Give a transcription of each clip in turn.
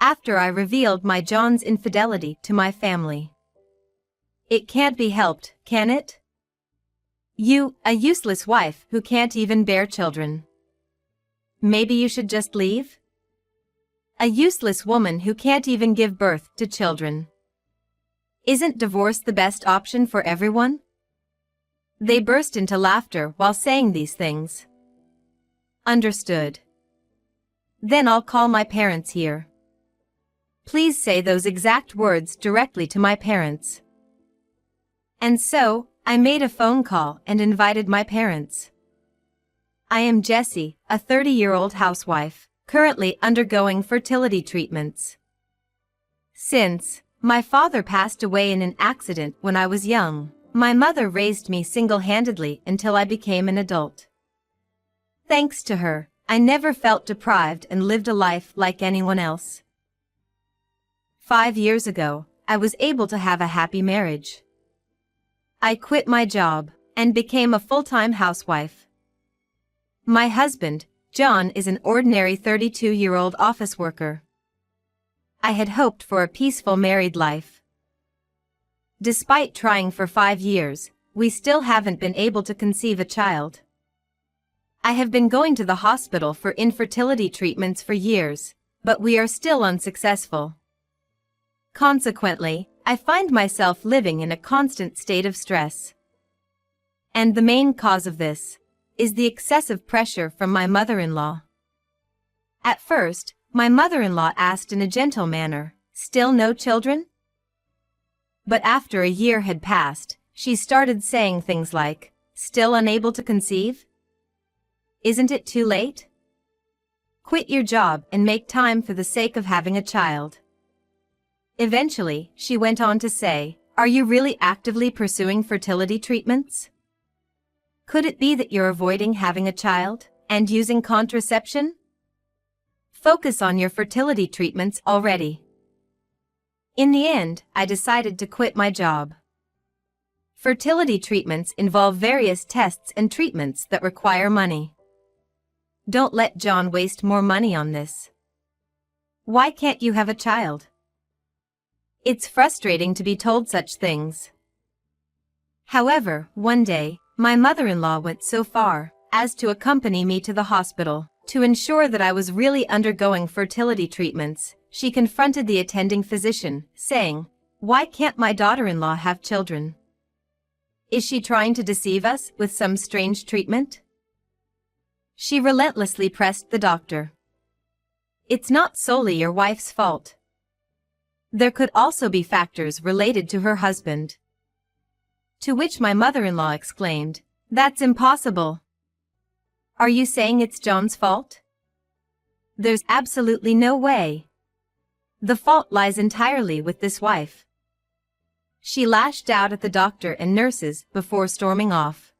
after I revealed my John's infidelity to my family. It can't be helped, can it? You, a useless wife who can't even bear children. Maybe you should just leave? A useless woman who can't even give birth to children. Isn't divorce the best option for everyone? They burst into laughter while saying these things. Understood. Then I'll call my parents here. Please say those exact words directly to my parents. And so, I made a phone call and invited my parents. I am Jessie, a 30-year-old housewife, currently undergoing fertility treatments. Since my father passed away in an accident when I was young, my mother raised me single-handedly until I became an adult. Thanks to her, I never felt deprived and lived a life like anyone else. 5 years ago, I was able to have a happy marriage. I quit my job and became a full-time housewife. My husband, John, is an ordinary 32-year-old office worker. I had hoped for a peaceful married life. Despite trying for 5 years, we still haven't been able to conceive a child. I have been going to the hospital for infertility treatments for years, but we are still unsuccessful. Consequently, I find myself living in a constant state of stress. And the main cause of this is the excessive pressure from my mother-in-law. At first, my mother-in-law asked in a gentle manner, "Still no children?" But after a year had passed, she started saying things like, "Still unable to conceive? Isn't it too late? Quit your job and make time for the sake of having a child." Eventually, she went on to say, "Are you really actively pursuing fertility treatments? Could it be that you're avoiding having a child and using contraception? Focus on your fertility treatments already." In the end, I decided to quit my job. Fertility treatments involve various tests and treatments that require money. Don't let John waste more money on this. Why can't you have a child? It's frustrating to be told such things. However, one day, my mother-in-law went so far as to accompany me to the hospital. To ensure that I was really undergoing fertility treatments, she confronted the attending physician, saying, "Why can't my daughter-in-law have children? Is she trying to deceive us with some strange treatment?" She relentlessly pressed the doctor. "It's not solely your wife's fault. There could also be factors related to her husband." To which my mother-in-law exclaimed, "That's impossible. Are you saying it's John's fault? There's absolutely no way. The fault lies entirely with this wife." She lashed out at the doctor and nurses before storming off.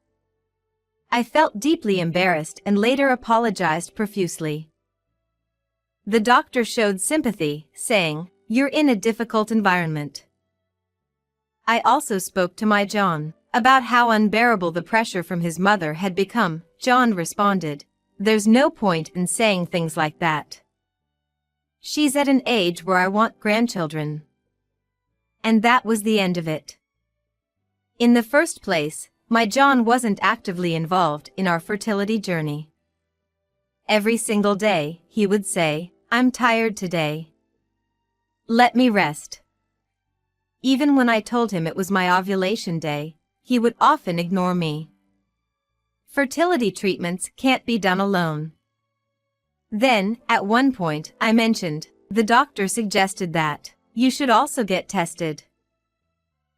I felt deeply embarrassed and later apologized profusely. The doctor showed sympathy, saying, "You're in a difficult environment." I also spoke to my John about how unbearable the pressure from his mother had become. John responded, "There's no point in saying things like that. She's at an age where I want grandchildren." And that was the end of it. In the first place, my John wasn't actively involved in our fertility journey. Every single day, he would say, "I'm tired today. Let me rest." Even when I told him it was my ovulation day, he would often ignore me. Fertility treatments can't be done alone. Then, at one point, I mentioned, the doctor suggested that you should also get tested.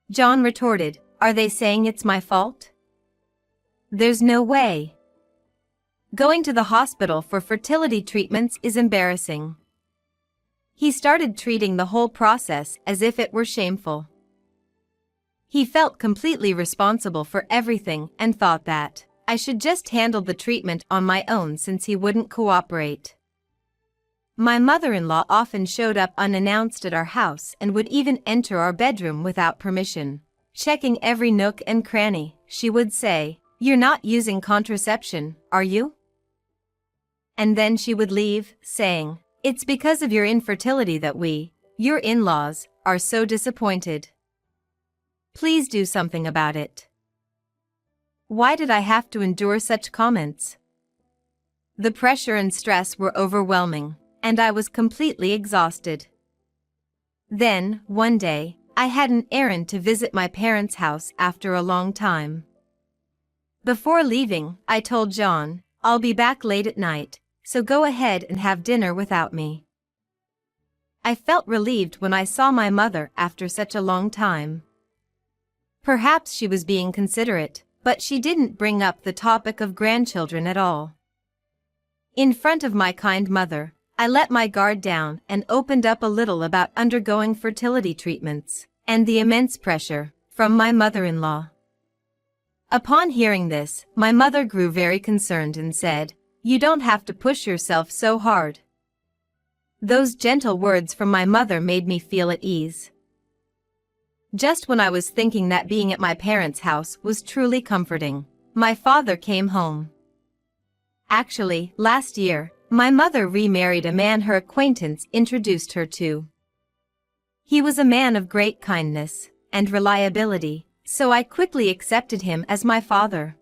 John retorted, "Are they saying it's my fault? There's no way. Going to the hospital for fertility treatments is embarrassing." He started treating the whole process as if it were shameful. He felt completely responsible for everything and thought that I should just handle the treatment on my own since he wouldn't cooperate. My mother-in-law often showed up unannounced at our house and would even enter our bedroom without permission. Checking every nook and cranny, she would say, "You're not using contraception, are you?" And then she would leave, saying, It's because of your infertility that we, your in-laws, are so disappointed. Please do something about it. Why did I have to endure such comments? The pressure and stress were overwhelming, and I was completely exhausted. Then, one day, I had an errand to visit my parents' house after a long time. Before leaving, I told John, "I'll be back late at night, so go ahead and have dinner without me." I felt relieved when I saw my mother after such a long time. Perhaps she was being considerate, but she didn't bring up the topic of grandchildren at all. In front of my kind mother, I let my guard down and opened up a little about undergoing fertility treatments and the immense pressure from my mother-in-law. Upon hearing this, my mother grew very concerned and said, "You don't have to push yourself so hard." Those gentle words from my mother made me feel at ease. Just when I was thinking that being at my parents' house was truly comforting, my father came home. Actually, last year, my mother remarried a man her acquaintance introduced her to. He was a man of great kindness and reliability, so I quickly accepted him as my father.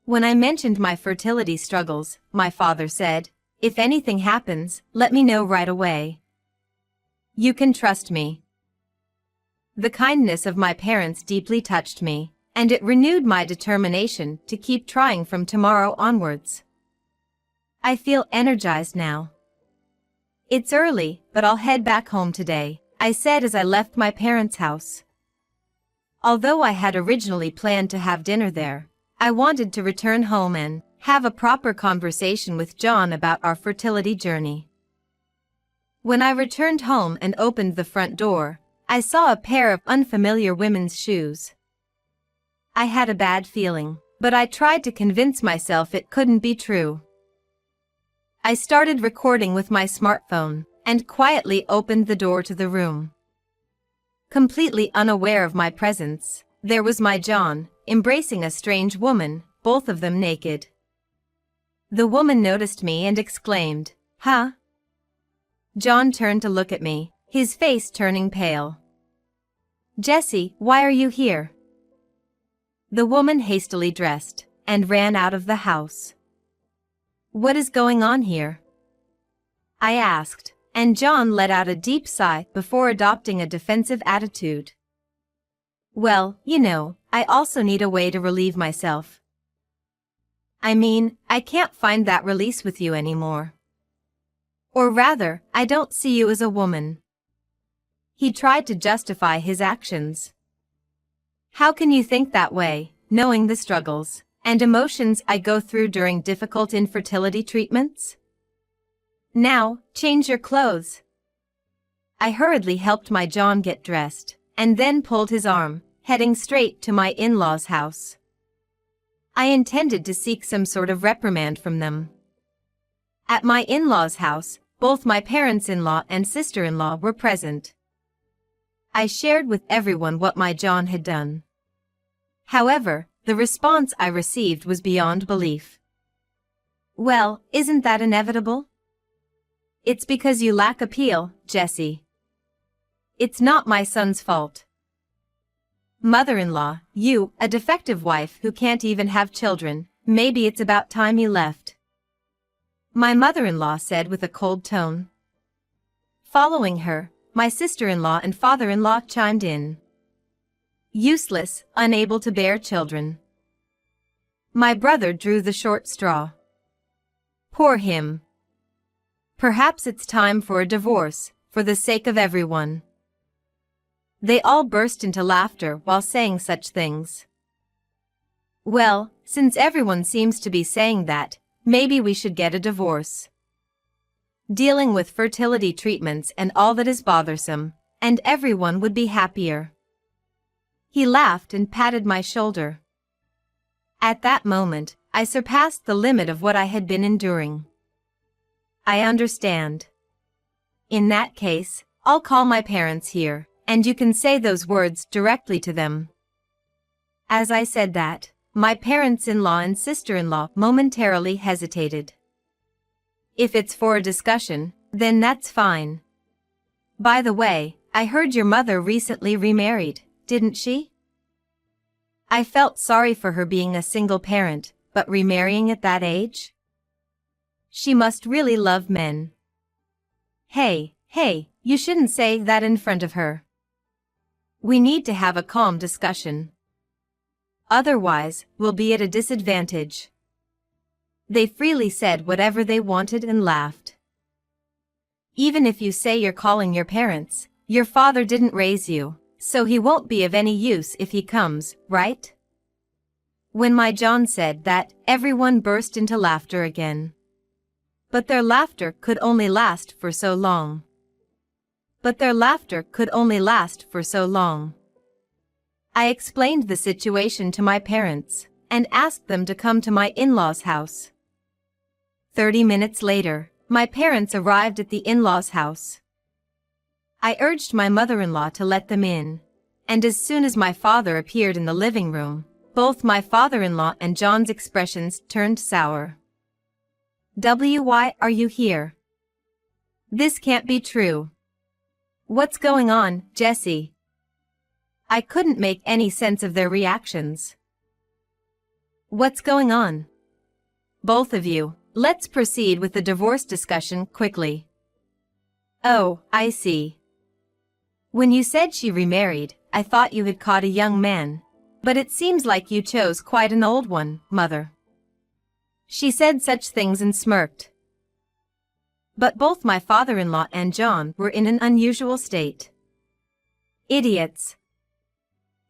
When I mentioned my fertility struggles, my father said, "If anything happens, let me know right away. You can trust me." The kindness of my parents deeply touched me, and it renewed my determination to keep trying from tomorrow onwards. I feel energized now. "It's early, but I'll head back home today," I said as I left my parents' house. Although I had originally planned to have dinner there, I wanted to return home and have a proper conversation with John about our fertility journey. When I returned home and opened the front door, I saw a pair of unfamiliar women's shoes. I had a bad feeling, but I tried to convince myself it couldn't be true. I started recording with my smartphone and quietly opened the door to the room. Completely unaware of my presence, there was my John, embracing a strange woman, both of them naked. The woman noticed me and exclaimed, "Huh?" John turned to look at me, his face turning pale. "Jessie, why are you here?" The woman hastily dressed and ran out of the house. "What is going on here?" I asked, and John let out a deep sigh before adopting a defensive attitude. "Well, I also need a way to relieve myself. I mean, I can't find that release with you anymore. Or rather, I don't see you as a woman." He tried to justify his actions. "How can you think that way, knowing the struggles and emotions I go through during difficult infertility treatments? Now, change your clothes." I hurriedly helped my John get dressed, and then pulled his arm, heading straight to my in-laws' house. I intended to seek some sort of reprimand from them. At my in-laws' house, both my parents-in-law and sister-in-law were present. I shared with everyone what my John had done. However, the response I received was beyond belief. "Well, isn't that inevitable? It's because you lack appeal, Jessie. It's not my son's fault. Mother-in-law, you, a defective wife who can't even have children, maybe it's about time you left," my mother-in-law said with a cold tone. Following her, my sister-in-law and father-in-law chimed in. "Useless, unable to bear children." My brother drew the short straw. "Poor him. Perhaps it's time for a divorce, for the sake of everyone." They all burst into laughter while saying such things. "Well, since everyone seems to be saying that, maybe we should get a divorce. Dealing with fertility treatments and all that is bothersome, and everyone would be happier." He laughed and patted my shoulder. At that moment, I surpassed the limit of what I had been enduring. "I understand. In that case, I'll call my parents here, and you can say those words directly to them." As I said that, my parents-in-law and sister-in-law momentarily hesitated. "If it's for a discussion, Then that's fine. By the way, I heard your mother recently remarried, didn't she? I felt sorry for her being a single parent, but remarrying at that age? She must really love men. Hey, you shouldn't say that in front of her. We need to have a calm discussion. Otherwise, we'll be at a disadvantage. They freely said whatever they wanted and laughed. Even if you say you're calling your parents, your father didn't raise you, so he won't be of any use if he comes, right? When my John said that, everyone burst into laughter again. But their laughter could only last for so long. I explained the situation to my parents, and asked them to come to my in-laws' house. 30 minutes later, my parents arrived at the in-laws' house. I urged my mother-in-law to let them in, and as soon as my father appeared in the living room, both my father-in-law and John's expressions turned sour. Why are you here? This can't be true. What's going on, Jesse? I couldn't make any sense of their reactions. What's going on? Both of you, let's proceed with the divorce discussion quickly. Oh, I see. When you said she remarried, I thought you had caught a young man, but it seems like you chose quite an old one, Mother. She said such things and smirked. But both my father-in-law and John were in an unusual state. Idiots.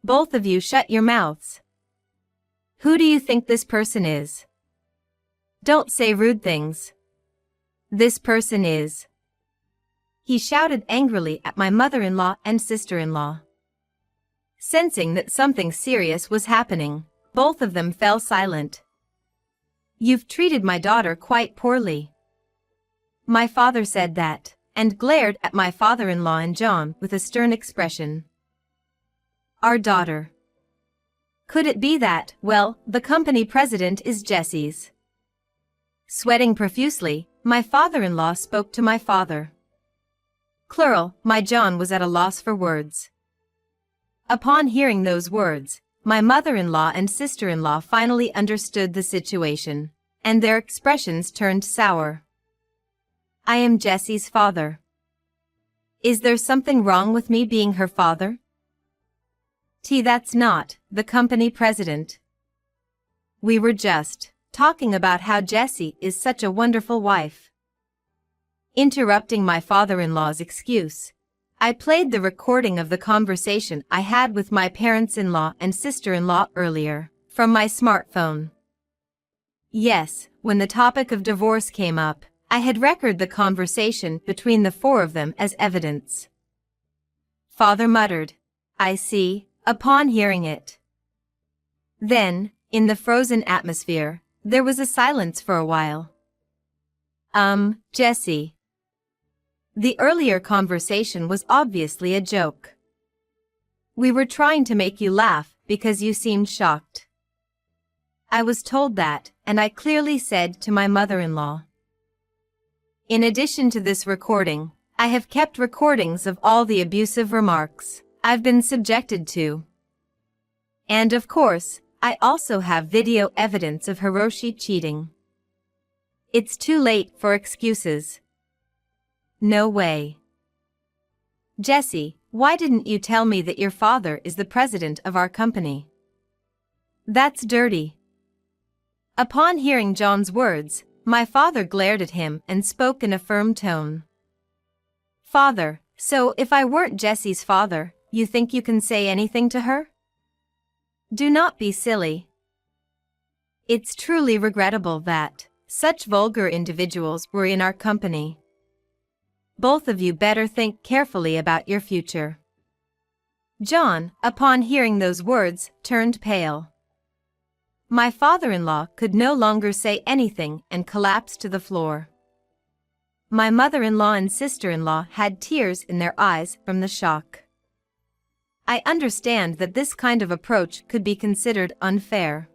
Both of you shut your mouths. Who do you think this person is? Don't say rude things. This person is. He shouted angrily at my mother-in-law and sister-in-law. Sensing that something serious was happening, both of them fell silent. You've treated my daughter quite poorly. My father said that, and glared at my father-in-law and John with a stern expression. Our daughter. Could it be that, well, the company president is Jesse's? Sweating profusely, my father-in-law spoke to my father. Plural, my John was at a loss for words. Upon hearing those words, my mother-in-law and sister-in-law finally understood the situation, and their expressions turned sour. I am Jesse's father. Is there something wrong with me being her father? That's not the company president. We were just talking about how Jessie is such a wonderful wife. Interrupting my father-in-law's excuse, I played the recording of the conversation I had with my parents-in-law and sister-in-law earlier, from my smartphone. Yes, when the topic of divorce came up, I had recorded the conversation between the four of them as evidence. Father muttered, I see, upon hearing it. Then, in the frozen atmosphere, there was a silence for a while. Jesse. The earlier conversation was obviously a joke. We were trying to make you laugh because you seemed shocked. I was told that, and I clearly said to my mother-in-law. In addition to this recording, I have kept recordings of all the abusive remarks I've been subjected to. And of course, I also have video evidence of Hiroshi cheating. It's too late for excuses. No way. Jesse, why didn't you tell me that your father is the president of our company? That's dirty. Upon hearing John's words, my father glared at him and spoke in a firm tone. Father, so if I weren't Jesse's father, you think you can say anything to her? Do not be silly. It's truly regrettable that such vulgar individuals were in our company. Both of you better think carefully about your future. John, upon hearing those words, turned pale. My father-in-law could no longer say anything and collapsed to the floor. My mother-in-law and sister-in-law had tears in their eyes from the shock. I understand that this kind of approach could be considered unfair.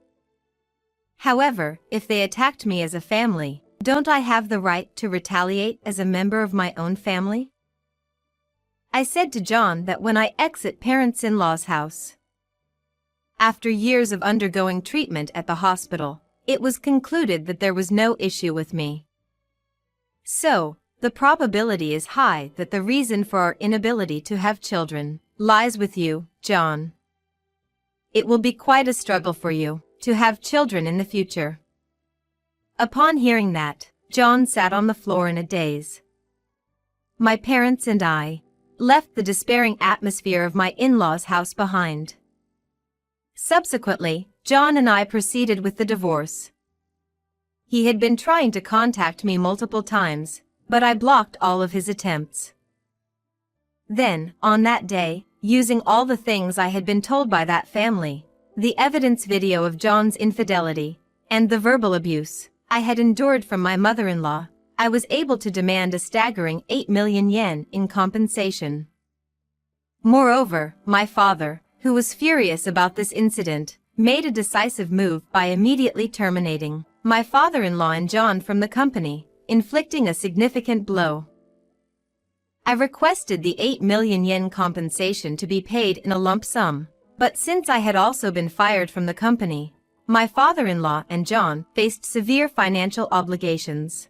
However, if they attacked me as a family, Don't I have the right to retaliate as a member of my own family? I said to John that when I exit parents-in-law's house. After years of undergoing treatment at the hospital, it was concluded that there was no issue with me. So, the probability is high that the reason for our inability to have children lies with you, John. It will be quite a struggle for you to have children in the future. Upon hearing that, John sat on the floor in a daze. My parents and I left the despairing atmosphere of my in-laws' house behind. Subsequently, John and I proceeded with the divorce. He had been trying to contact me multiple times, but I blocked all of his attempts. Then, on that day, using all the things I had been told by that family, the evidence video of John's infidelity, and the verbal abuse I had endured from my mother-in-law, I was able to demand a staggering 8 million yen in compensation. Moreover, my father, who was furious about this incident, made a decisive move by immediately terminating my father-in-law and John from the company, inflicting a significant blow. I requested the 8 million yen compensation to be paid in a lump sum, but since I had also been fired from the company, my father-in-law and John faced severe financial obligations.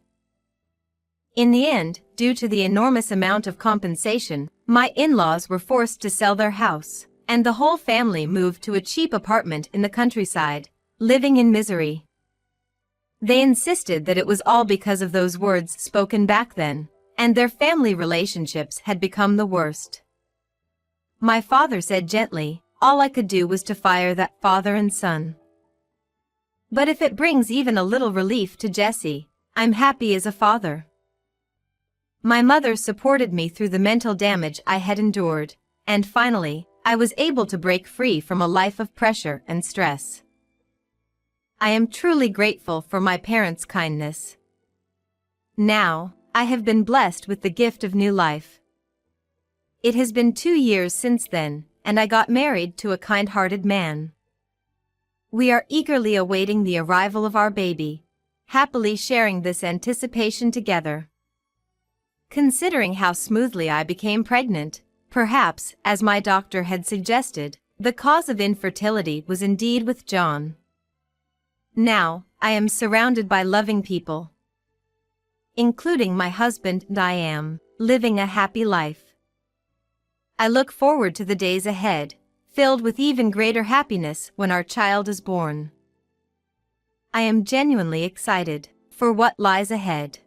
In the end, due to the enormous amount of compensation, my in-laws were forced to sell their house, and the whole family moved to a cheap apartment in the countryside, living in misery. They insisted that it was all because of those words spoken back then, and their family relationships had become the worst. My father said gently, all I could do was to fire that father and son. But if it brings even a little relief to Jesse, I'm happy as a father. My mother supported me through the mental damage I had endured, and finally, I was able to break free from a life of pressure and stress. I am truly grateful for my parents' kindness. Now, I have been blessed with the gift of new life. It has been 2 years since then, and I got married to a kind-hearted man. We are eagerly awaiting the arrival of our baby, happily sharing this anticipation together. Considering how smoothly I became pregnant, perhaps, as my doctor had suggested, the cause of infertility was indeed with John. Now, I am surrounded by loving people, including my husband, and I am living a happy life. I look forward to the days ahead, filled with even greater happiness when our child is born. I am genuinely excited for what lies ahead.